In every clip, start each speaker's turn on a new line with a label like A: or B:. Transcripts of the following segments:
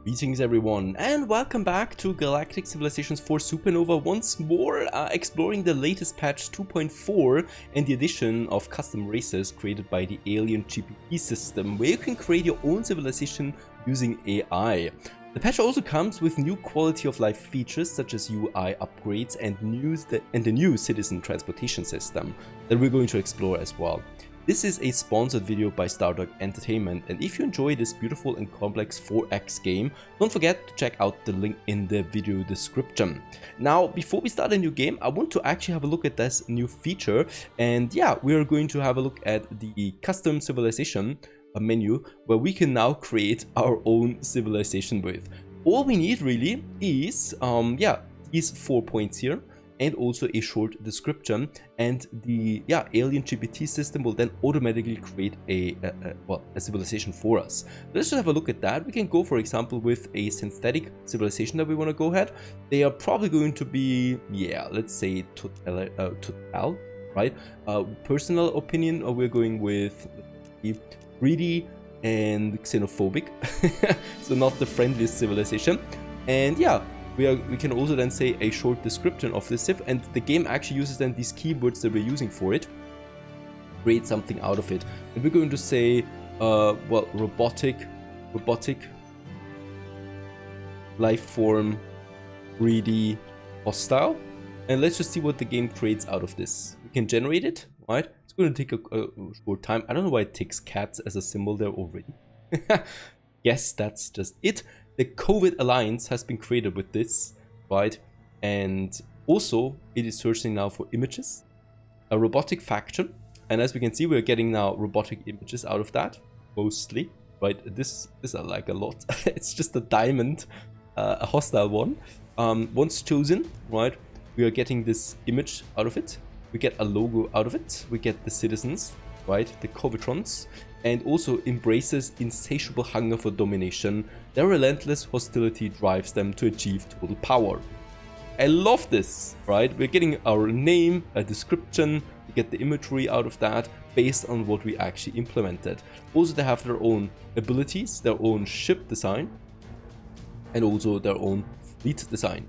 A: Greetings everyone, and welcome back to Galactic Civilizations IV Supernova once more, exploring the latest patch 2.4 and the addition of custom races created by the alien GPT system, where you can create your own civilization using AI. The patch also comes with new quality of life features such as UI upgrades and the new citizen transportation system that we're going to explore as well. This is a sponsored video by Stardock Entertainment, and if you enjoy this beautiful and complex 4X game, don't forget to check out the link in the video description. Now, before we start a new game, I want to actually have a look at this new feature, and yeah, we are going to have a look at the custom civilization menu, where we can now create our own civilization with. All we need really is, these 4 points here, and also a short description, and the alien GPT system will then automatically create a civilization for us. Let's just have a look at that. We can go, for example, with a synthetic civilization that we want to go ahead. They are probably going to be, let's say total, right? Personal opinion, we're going with greedy and xenophobic, so not the friendliest civilization. And yeah, we can also then say a short description of the civ, and the game actually uses then these keywords that we're using for it, create something out of it. And we're going to say, robotic, life form, greedy, hostile. And let's just see what the game creates out of this. We can generate it, right? It's going to take a short time. I don't know why it takes cats as a symbol there already. Yes, that's just it. The COVID Alliance has been created with this, right? And also, it is searching now for images. A robotic faction. And as we can see, we're getting now robotic images out of that, mostly, right? This I like a lot. It's just a diamond, a hostile one. Once chosen, right, we are getting this image out of it. We get a logo out of it. We get the citizens, right? The Covitrons. And also embraces insatiable hunger for domination. Their relentless hostility drives them to achieve total power. I love this, right? We're getting our name, a description, we get the imagery out of that based on what we actually implemented. Also, they have their own abilities, their own ship design, and also their own fleet design.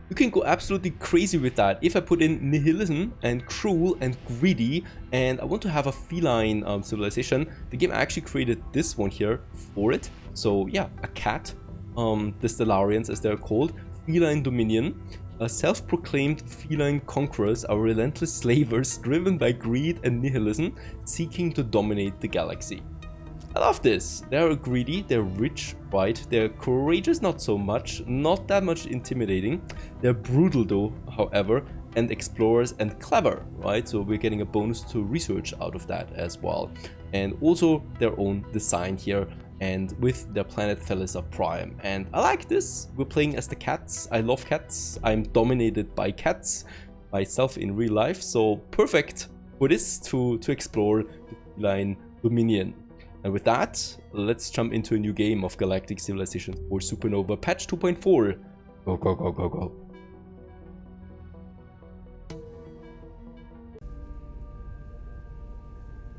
A: You can go absolutely crazy with that. If I put in nihilism and cruel and greedy, and I want to have a feline civilization, the game actually created this one here for it. So yeah, a cat, the Stellarians as they're called, feline dominion, self-proclaimed feline conquerors are relentless slavers driven by greed and nihilism, seeking to dominate the galaxy. I love this. They're greedy, they're rich, right? They're courageous, not so much, not that much intimidating. They're brutal though, however, and explorers and clever, right? So we're getting a bonus to research out of that as well. And also their own design here, and with their planet Thalissa Prime. And I like this. We're playing as the cats. I love cats. I'm dominated by cats myself in real life. So perfect for this to explore the feline dominion. And with that, let's jump into a new game of Galactic Civilizations IV Supernova patch 2.4. Go, go, go, go, go.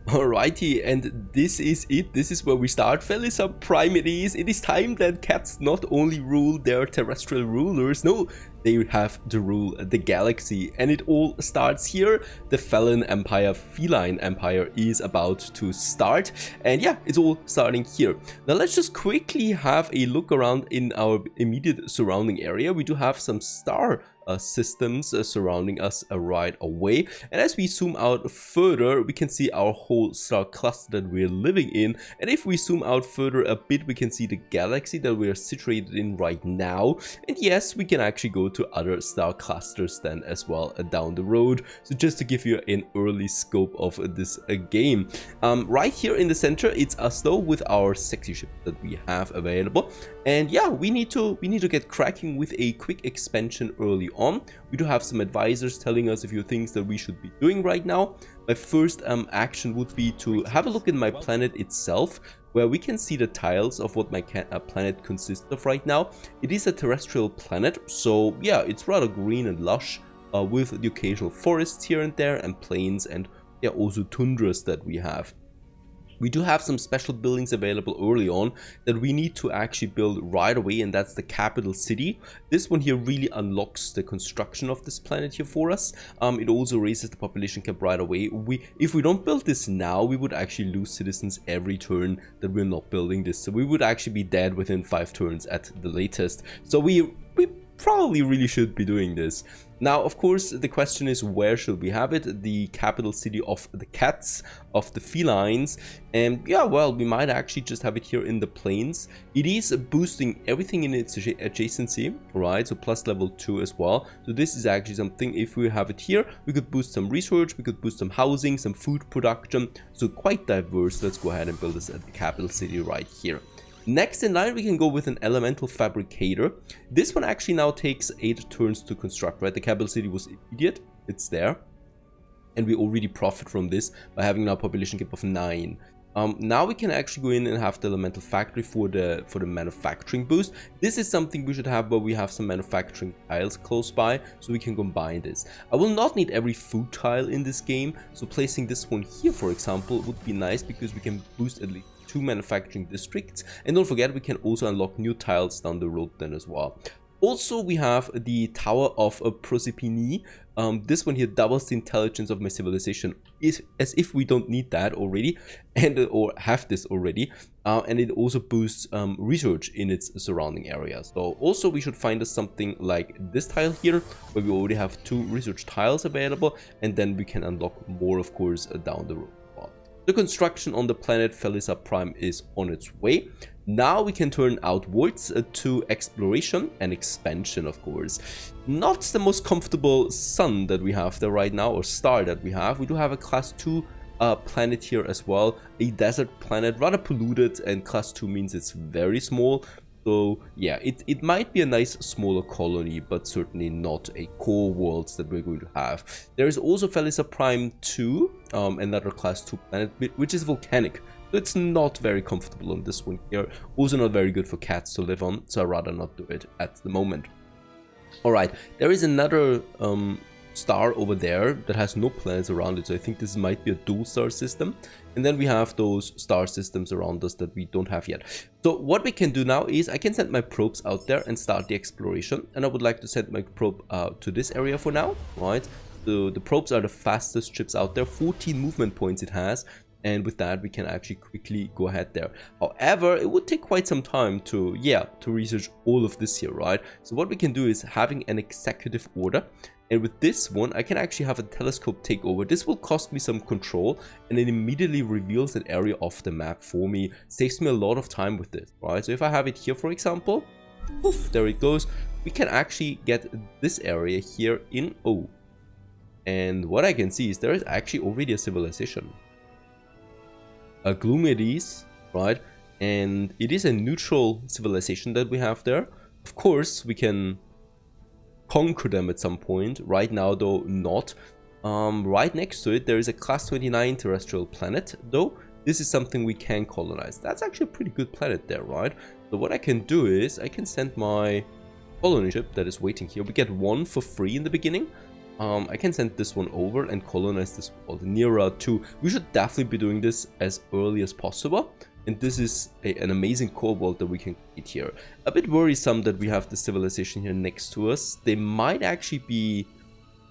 A: Alrighty, and this is it. This is where we start. Thalissa Prime it is. It is time that cats not only rule their terrestrial rulers, no, they have to rule the galaxy. And it all starts here. The feline empire is about to start. And yeah, it's all starting here. Now let's just quickly have a look around in our immediate surrounding area. We do have some star systems surrounding us right away, and as we zoom out further, we can see our whole star cluster that we're living in. And if we zoom out further a bit, we can see the galaxy that we are situated in right now. And yes, we can actually go to other star clusters then as well down the road. So just to give you an early scope of this game, right here in the center, it's us though with our sexy ship that we have available. And yeah, we need to get cracking with a quick expansion early on. We do have some advisors telling us a few things that we should be doing right now. My first action would be to have a look at my planet itself, where we can see the tiles of what my planet consists of right now. It is a terrestrial planet, so yeah, it's rather green and lush, with the occasional forests here and there, and plains, and yeah, also tundras that we have. We do have some special buildings available early on that we need to actually build right away, and that's the capital city. This one here really unlocks the construction of this planet here for us. It also raises the population cap right away. If we don't build this now, we would actually lose citizens every turn that we're not building this. So we would actually be dead within 5 turns at the latest. So we probably really should be doing this. Now, of course, the question is, where should we have it? The capital city of the cats, of the felines. And yeah, well, we might actually just have it here in the plains. It is boosting everything in its adjacency, right? So plus level 2 as well. So this is actually something, if we have it here, we could boost some research, we could boost some housing, some food production. So quite diverse. Let's go ahead and build this at the capital city right here. Next in line, we can go with an elemental fabricator. This one actually now takes 8 turns to construct, right? The capital city was immediate, it's there. And we already profit from this by having now a population cap of 9. Now we can actually go in and have the elemental factory for the manufacturing boost. This is something we should have where we have some manufacturing tiles close by, so we can combine this. I will not need every food tile in this game, so placing this one here, for example, would be nice because we can boost at least 2 manufacturing districts, and don't forget we can also unlock new tiles down the road then as well. Also, we have the Tower of Proserpine. This one here doubles the intelligence of my civilization, as if we don't need that already, or have this already. And it also boosts research in its surrounding areas. So also we should find us something like this tile here, where we already have 2 research tiles available, and then we can unlock more, of course, down the road. The construction on the planet Felisa Prime is on its way. Now we can turn outwards to exploration and expansion, of course. Not the most comfortable sun that we have there right now, or star that we have. We do have a class 2 planet here as well. A desert planet, rather polluted, and class 2 means it's very small. So yeah, it might be a nice smaller colony, but certainly not a core world that we're going to have. There is also Felisa Prime 2, another class 2 planet, which is volcanic. So it's not very comfortable on this one here. Also not very good for cats to live on, so I'd rather not do it at the moment. Alright, there is another star over there that has no planets around it, so I think this might be a dual star system. And then we have those star systems around us that we don't have yet. So what we can do now is I can send my probes out there and start the exploration. And I would like to send my probe to this area for now, right? So the probes are the fastest ships out there, 14 movement points it has. And with that, we can actually quickly go ahead there. However, it would take quite some time to research all of this here, right? So what we can do is having an executive order. And with this one, I can actually have a telescope take over. This will cost me some control, and it immediately reveals an area of the map for me. Saves me a lot of time with this, right? So if I have it here, for example, poof, there it goes. We can actually get this area here in O. And what I can see is there is actually already a civilization. A Gloomides, right? And it is a neutral civilization that we have there. Of course, we can conquer them at some point. Right now, though, not. Right next to it, there is a class 29 terrestrial planet, though. This is something we can colonize. That's actually a pretty good planet there, right? So what I can do is I can send my colony ship that is waiting here. We get 1 for free in the beginning. I can send this one over and colonize this world. Nira 2. We should definitely be doing this as early as possible. And this is an amazing core world that we can create here. A bit worrisome that we have the civilization here next to us. They might actually be,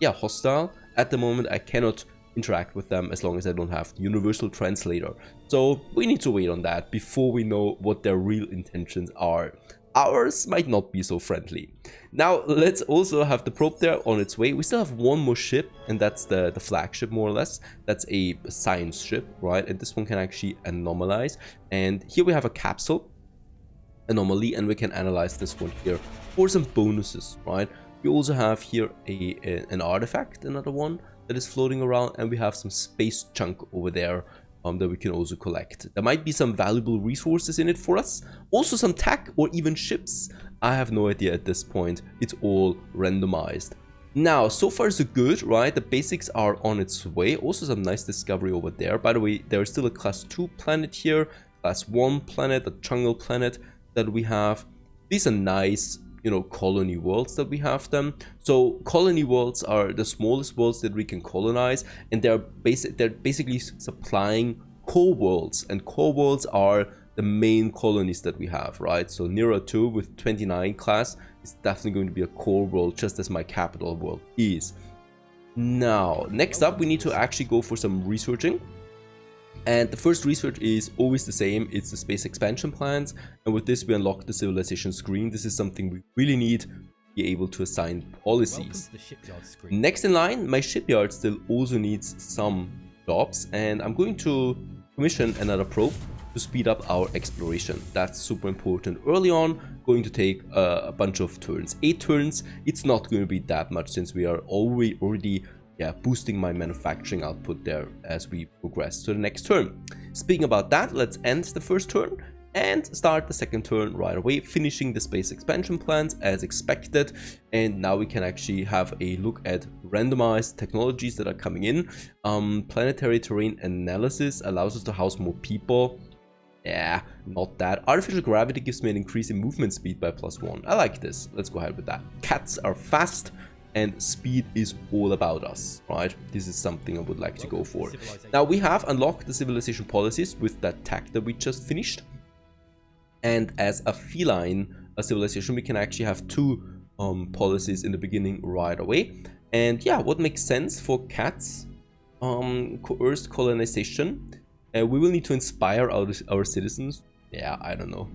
A: hostile. At the moment, I cannot interact with them as long as I don't have the universal translator. So we need to wait on that before we know what their real intentions are. Ours might not be so friendly. Now, let's also have the probe there on its way. We still have 1 more ship, and that's the flagship, more or less. That's a science ship, right? And this one can actually anomalize. And here we have a capsule anomaly, and we can analyze this one here for some bonuses, right? We also have here an artifact, another one that is floating around, and we have some space chunk over there that we can also collect. There might be some valuable resources in it for us. Also some tech or even ships. I have no idea at this point. It's all randomized. Now, so far so good, right? The basics are on its way. Also some nice discovery over there. By the way, there is still a class 2 planet here. Class 1 planet, a jungle planet that we have. These are nice, colony worlds that we have them. So colony worlds are the smallest worlds that we can colonize, and they're basically supplying core worlds, and core worlds are the main colonies that we have, right? So Nira 2 with 29 class is definitely going to be a core world, just as my capital world is. Now, next up, we need to actually go for some researching. And the first research is always the same, it's the space expansion plans. And with this, we unlock the civilization screen. This is something we really need to be able to assign policies. Next in line, my shipyard still also needs some jobs. And I'm going to commission another probe to speed up our exploration. That's super important. Early on, going to take a bunch of turns. 8 turns, it's not going to be that much since we are already boosting my manufacturing output there as we progress to the next turn. Speaking about that, let's end the first turn and start the second turn right away, finishing the space expansion plans as expected. And now we can actually have a look at randomized technologies that are coming in. Planetary terrain analysis allows us to house more people. Yeah, not that. Artificial gravity gives me an increase in movement speed by +1. I like this. Let's go ahead with that. Cats are fast and speed is all about us, right? This is something I would like to go for. Now we have unlocked the civilization policies with that tech that we just finished. And as a feline civilization, we can actually have 2 policies in the beginning right away. And yeah, what makes sense for cats? Coerced colonization. We will need to inspire our citizens. Yeah, I don't know.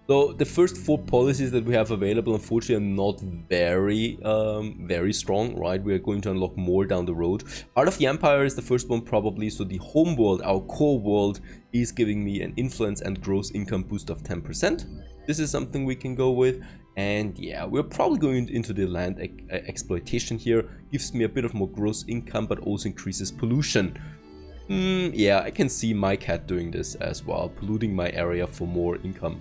A: So the first 4 policies that we have available, unfortunately, are not very strong, right? We are going to unlock more down the road. Heart of the Empire is the first one probably. So the home world, our core world, is giving me an influence and gross income boost of 10%. This is something we can go with. And yeah, we're probably going into the land exploitation here. Gives me a bit of more gross income, but also increases pollution. Yeah, I can see my cat doing this as well, polluting my area for more income.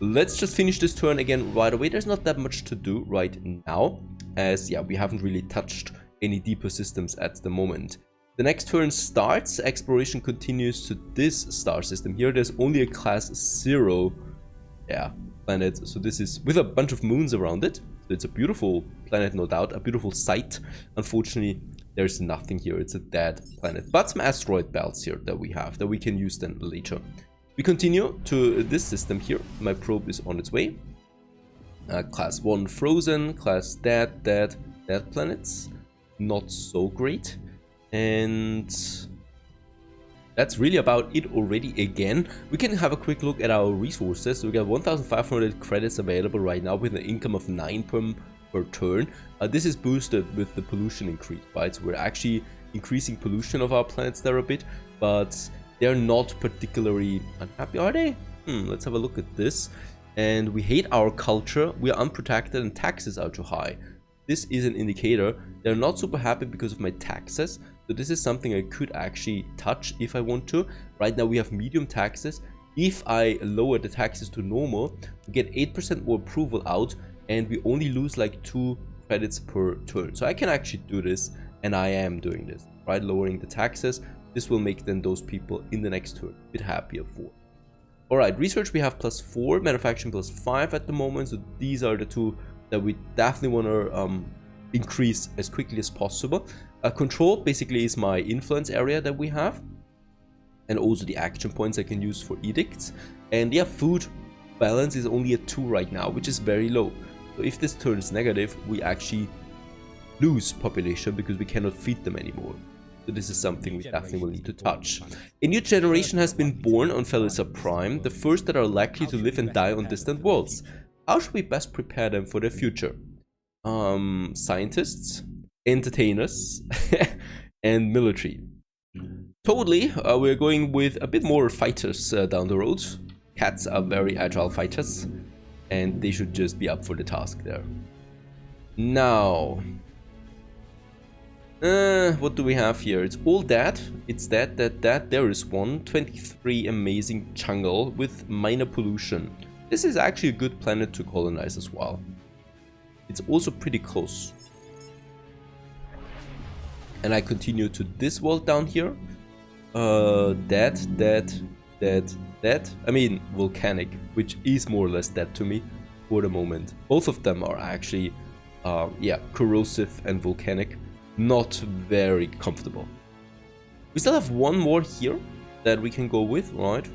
A: Let's just finish this turn again right away. There's not that much to do right now, as yeah, we haven't really touched any deeper systems at the moment. The next turn starts, exploration continues to this star system here. There's only a class 0 planet, so this is with a bunch of moons around it. So it's a beautiful planet, no doubt, a beautiful sight. Unfortunately, there's nothing here. It's a dead planet, but some asteroid belts here that we have that we can use then later. We continue to this system here. My probe is on its way. Class 1 frozen, class dead planets. Not so great. And that's really about it already. Again, we can have a quick look at our resources. So we got 1,500 credits available right now with an income of 9 per turn. This is boosted with the pollution increase, right? So we're actually increasing pollution of our planets there a bit, but they're not particularly unhappy, are they? Let's have a look at this. And we hate our culture, we are unprotected, and taxes are too high. This is an indicator. They're not super happy because of my taxes. So this is something I could actually touch if I want to. Right now we have medium taxes. If I lower the taxes to normal, we get 8% more approval out, and we only lose like 2 credits per turn. So I can actually do this, and I am doing this, right? Lowering the taxes. This will make then those people in the next turn a bit happier for. Alright, research we have +4, manufacturing +5 at the moment. So these are the 2 that we definitely want to increase as quickly as possible. Control basically is my influence area that we have. And also the action points I can use for edicts. And yeah, food balance is only at 2 right now, which is very low. So if this turns negative, we actually lose population because we cannot feed them anymore. So this is something we definitely will need to touch. A new generation has been born on Felisa Prime, the first that are likely to live and die on distant worlds. How should we best prepare them for their future? Scientists, entertainers, and military. Totally, we're going with a bit more fighters down the road. Cats are very agile fighters, and they should just be up for the task there. Now, what do we have here? It's all that. It's that. There is 123 amazing jungle with minor pollution. This is actually a good planet to colonize as well. It's also pretty close. And I continue to this world down here. That. I mean, volcanic, which is more or less dead to me for the moment. Both of them are actually, corrosive and volcanic. Not very comfortable. We still have one more here. that we can go with, right?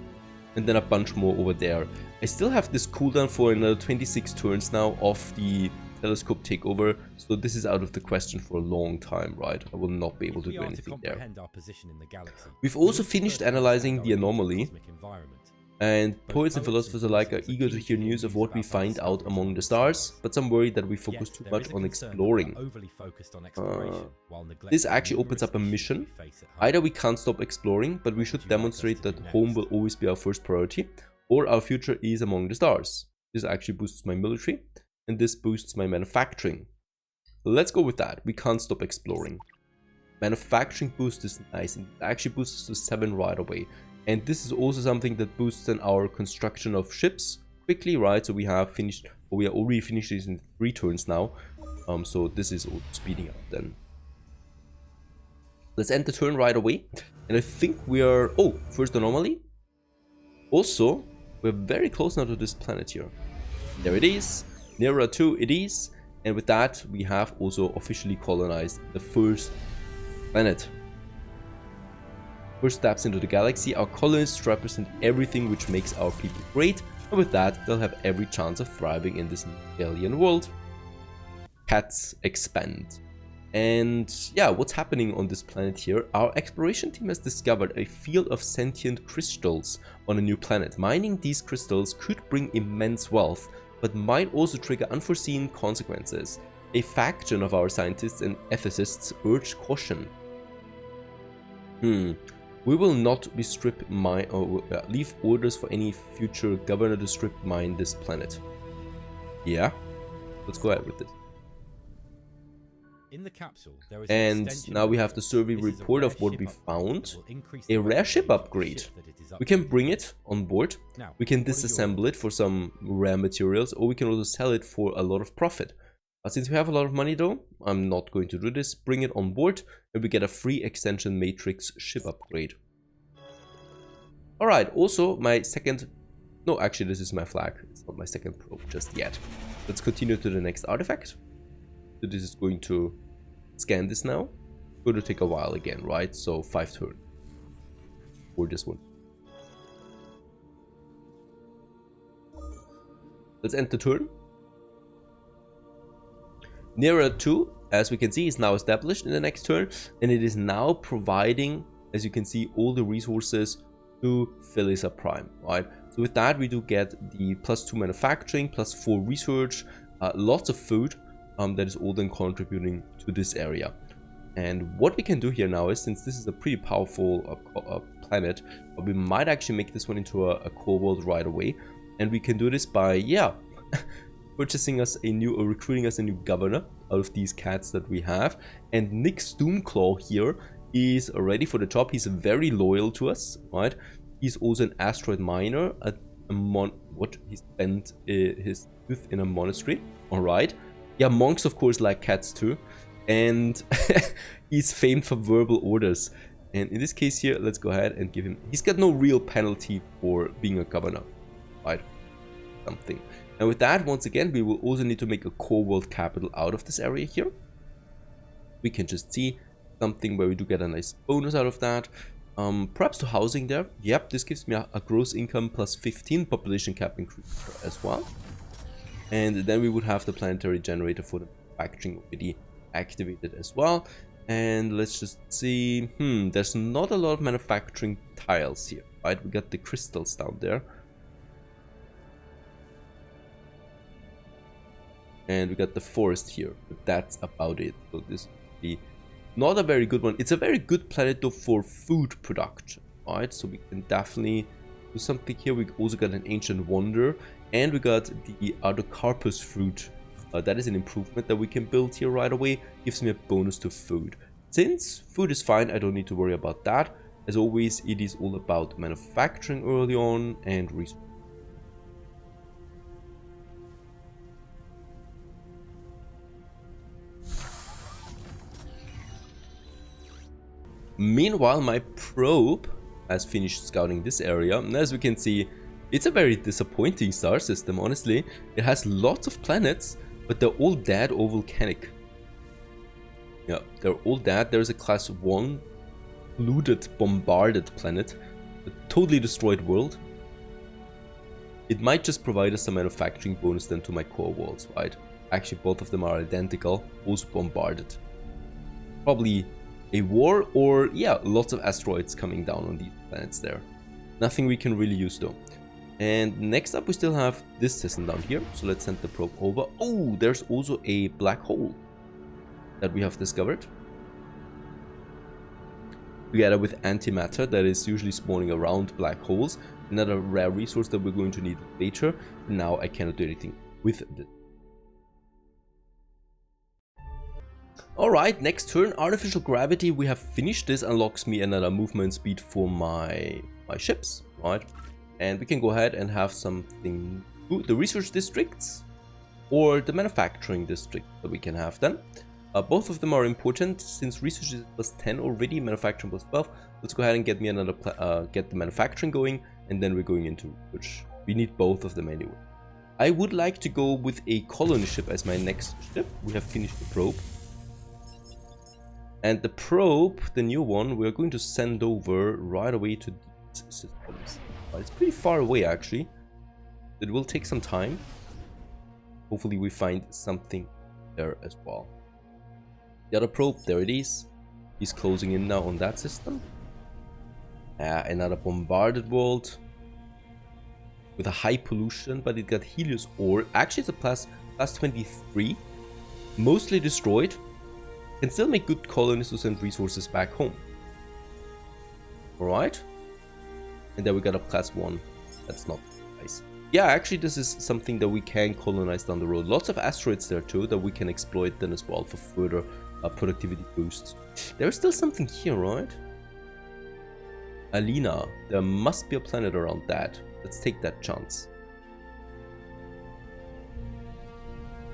A: And then a bunch more over there. I still have this cooldown for another 26 turns now of the telescope takeover, so this is out of the question for a long time, right? I will not be able to do anything there. We've also finished analyzing the anomaly, and poets and philosophers alike are eager to hear news of what we find out among the stars, but some worry that we focus too much on exploring. This actually opens up a mission. Either we can't stop exploring, but we should demonstrate that home will always be our first priority, or our future is among the stars. This actually boosts my military, and this boosts my manufacturing. Let's go with that. We can't stop exploring. Manufacturing boost is nice, and it actually boosts us to 7 right away. And this is also something that boosts then our construction of ships quickly, right? So we have finished, or we are already finished this in 3 turns now. So this is also speeding up then. Let's end the turn right away. And I think we are, oh, first anomaly. Also, we're very close now to this planet here. There it is. Nearer to it is. And with that, we have also officially colonized the first planet. First steps into the galaxy. Our colonists represent everything which makes our people great, and with that they'll have every chance of thriving in this alien world. Cats expand. And yeah, what's happening on this planet here? Our exploration team has discovered a field of sentient crystals on a new planet. Mining these crystals could bring immense wealth, but might also trigger unforeseen consequences. A faction of our scientists and ethicists urge caution. We will not be strip mine or leave orders for any future governor to strip mine this planet. Yeah, let's go ahead with this.
B: In the capsule, there is
A: and now we have the survey report of what we found. A rare ship upgrade. We can bring it on board. We can disassemble it for some rare materials, or we can also sell it for a lot of profit. Since we have a lot of money though, I'm not going to do this. Bring it on board and we get a free extension matrix ship upgrade. Alright, also my second... No, actually this is my flag. It's not my second probe just yet. Let's continue to the next artifact. So this is going to scan this now. It's going to take a while again, right? So 5 turns. Or this one. Let's end the turn. Nearer 2, as we can see, is now established in the next turn, and it is now providing, as you can see, all the resources to Felisa Prime, right? So with that, we do get the +2 manufacturing, +4 research, lots of food, that is all then contributing to this area. And what we can do here now is, since this is a pretty powerful planet, we might actually make this one into a core world right away, and we can do this by, yeah, purchasing us a new, or recruiting us a new governor out of these cats that we have. And Nick Stoomclaw here is ready for the job. He's very loyal to us, right? He's also an asteroid miner at a he spent his youth in a monastery. All right. Yeah, monks of course like cats too, and he's famed for verbal orders. And in this case here, let's go ahead and give him. He's got no real penalty for being a governor, right? Something. And with that, once again, we will also need to make a core world capital out of this area here. We can just see something where we do get a nice bonus out of that. Perhaps to housing there. Yep, this gives me a gross income +15 population cap increase as well. And then we would have the planetary generator for the manufacturing already activated as well. And let's just see. There's not a lot of manufacturing tiles here, right? We got the crystals down there. And we got the forest here, but that's about it. So this would be not a very good one. It's a very good planet though for food production, right? So we can definitely do something here. We also got an ancient wonder, and we got the Artocarpus fruit. That is an improvement that we can build here right away. Gives me a bonus to food. Since food is fine, I don't need to worry about that. As always, it is all about manufacturing early on and research. Meanwhile, my probe has finished scouting this area, and as we can see, it's a very disappointing star system, honestly. It has lots of planets, but they're all dead or volcanic. Yeah, they're all dead. There's a class 1 polluted, bombarded planet, totally destroyed world. It might just provide us some manufacturing bonus then to my core worlds, right? Actually, both of them are identical, also bombarded. Probably a war or, yeah, lots of asteroids coming down on these planets there. Nothing we can really use though. And next up we still have this system down here, so let's send the probe over. Oh, there's also a black hole that we have discovered. Together with antimatter that is usually spawning around black holes. Another rare resource that we're going to need later. Now I cannot do anything with this. Alright, next turn, artificial gravity. We have finished. This unlocks me another movement speed for my ships, right? And we can go ahead and have something, the research districts or the manufacturing district that we can have then. Both of them are important since research is plus 10 already, manufacturing plus 12. Let's go ahead and get me another, get the manufacturing going, and then we're going into research. We need both of them anyway. I would like to go with a colony ship as my next ship. We have finished the probe. And the probe, the new one, we're going to send over right away to these systems. It's pretty far away actually. It will take some time. Hopefully we find something there as well. The other probe, there it is. He's closing in now on that system. Another bombarded world with a high pollution, but it got Helios ore. Actually, it's a plus 23. Mostly destroyed. Can still make good colonies to send resources back home. Alright. And then we got a plus 1. That's not nice. Yeah, actually this is something that we can colonize down the road. Lots of asteroids there too that we can exploit then as well for further productivity boosts. There's still something here, right? Alina. There must be a planet around that. Let's take that chance.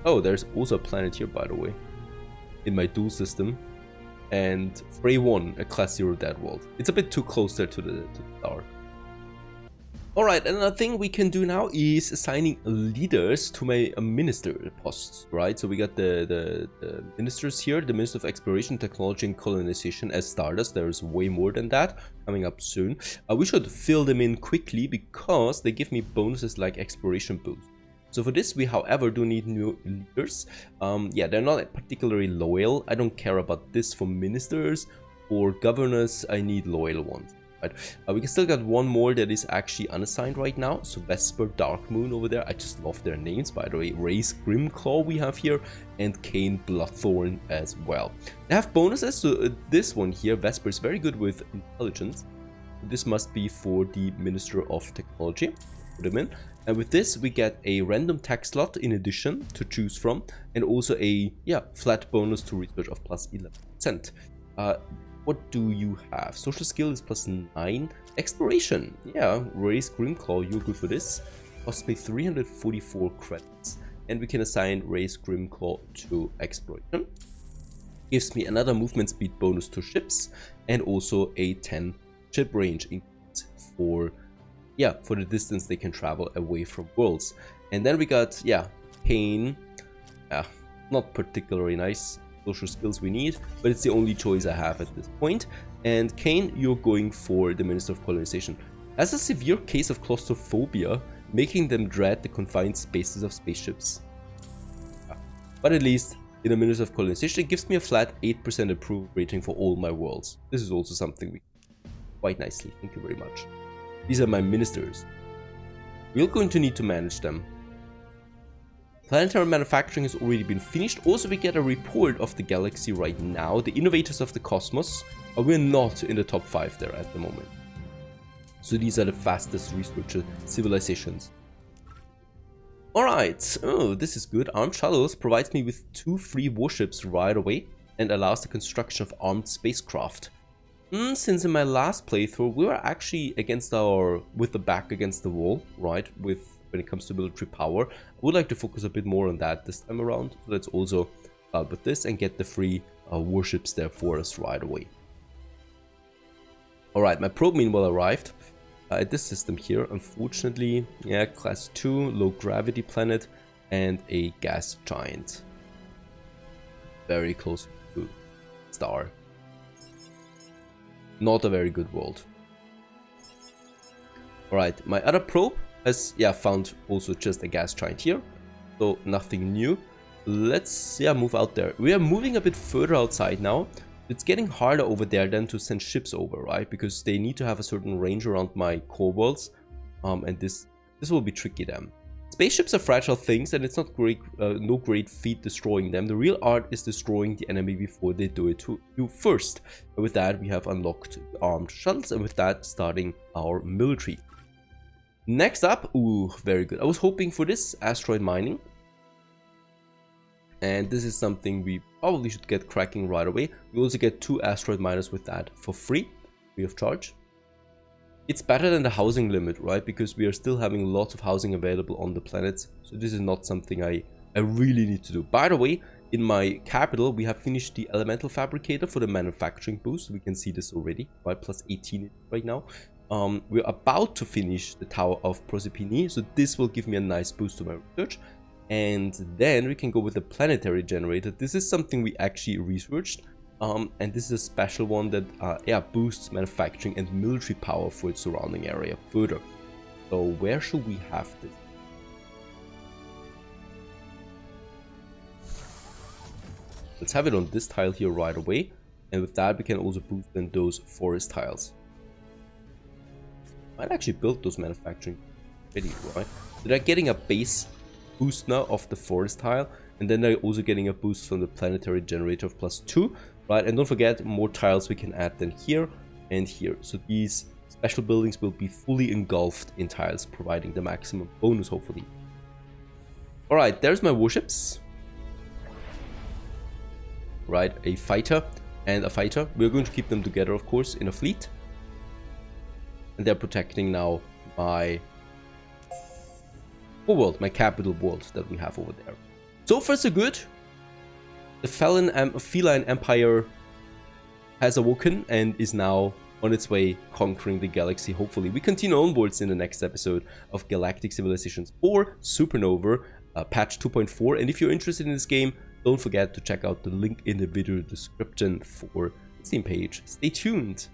A: Oh, there's also a planet here, by the way, in my dual system. And Frey 1, a class 0 dead world. It's a bit too close there to the star. Alright, another thing we can do now is assigning leaders to my minister posts, right? So we got the ministers here, the Minister of Exploration, Technology and Colonization as starters. There's way more than that coming up soon. We should fill them in quickly because they give me bonuses like exploration boost. So for this we, however, do need new leaders. Yeah, they're not particularly loyal. I don't care about this for ministers. For governors, I need loyal ones. Right. We can still got one more that is actually unassigned right now. So Vesper, Darkmoon over there. I just love their names, by the way. Race Grimclaw we have here, and Kane Bloodthorn as well. They have bonuses. So this one here, Vesper, is very good with intelligence. This must be for the Minister of Technology. Put them in. And with this, we get a random tech slot in addition to choose from, and also a flat bonus to research of plus 11%. What do you have? Social skill is plus 9. Exploration. Yeah, Race Grimclaw, you're good for this. Cost me 344 credits. And we can assign Race Grimclaw to exploration. Gives me another movement speed bonus to ships. And also a 10 ship range increase for the distance they can travel away from worlds. And then we got, Kane. Not particularly nice social skills we need, but it's the only choice I have at this point. And Kane, you're going for the Minister of Colonization. Has a severe case of claustrophobia, making them dread the confined spaces of spaceships. But at least in the Minister of Colonization, it gives me a flat 8% approval rating for all my worlds. This is also something we quite nicely. Thank you very much. These are my ministers. We're going to need to manage them. Planetary manufacturing has already been finished. Also, we get a report of the galaxy right now. The innovators of the cosmos. We're not in the top 5 there at the moment. So these are the fastest researched civilizations. Alright, oh, this is good. Armed Shuttles provides me with 2 free warships right away and allows the construction of armed spacecraft. Since in my last playthrough, we were actually with the back against the wall, right? When it comes to military power. I would like to focus a bit more on that this time around. So let's also start with this and get the free warships there for us right away. Alright, my probe meanwhile arrived at this system here. Unfortunately, class 2, low gravity planet, and a gas giant. Very close to star. Not a very good world. Alright, my other probe has, yeah, found also just a gas giant here. So nothing new. Let's, yeah, move out there. We are moving a bit further outside now. It's getting harder over there than to send ships over, right? Because they need to have a certain range around my core worlds. And this will be tricky then. Spaceships are fragile things, and it's not great, no great feat destroying them. The real art is destroying the enemy before they do it to you first. And with that, we have unlocked the armed shuttles, and with that, starting our military. Next up, ooh, very good. I was hoping for this asteroid mining. And this is something we probably should get cracking right away. We also get 2 asteroid miners with that for free of charge. It's better than the housing limit, right? Because we are still having lots of housing available on the planets. So this is not something I really need to do. By the way, in my capital, we have finished the elemental fabricator for the manufacturing boost. We can see this already, right? Plus 18 right now. We're about to finish the Tower of Proserpine. So this will give me a nice boost to my research. And then we can go with the planetary generator. This is something we actually researched. And this is a special one that boosts manufacturing and military power for its surrounding area further. So where should we have this? Let's have it on this tile here right away. And with that we can also boost in those forest tiles. Might actually build those manufacturing already, right? So they're getting a base boost now of the forest tile. And then they're also getting a boost from the planetary generator of +2. Right, and don't forget, more tiles we can add than here and here. So these special buildings will be fully engulfed in tiles, providing the maximum bonus, hopefully. Alright, there's my warships. Right, a fighter and a fighter. We're going to keep them together, of course, in a fleet. And they're protecting now my world, my capital world that we have over there. So far, so good. The feline empire has awoken and is now on its way conquering the galaxy, hopefully. We continue onwards in the next episode of Galactic Civilizations IV Supernova, patch 2.4. And if you're interested in this game, don't forget to check out the link in the video description for the Steam page. Stay tuned!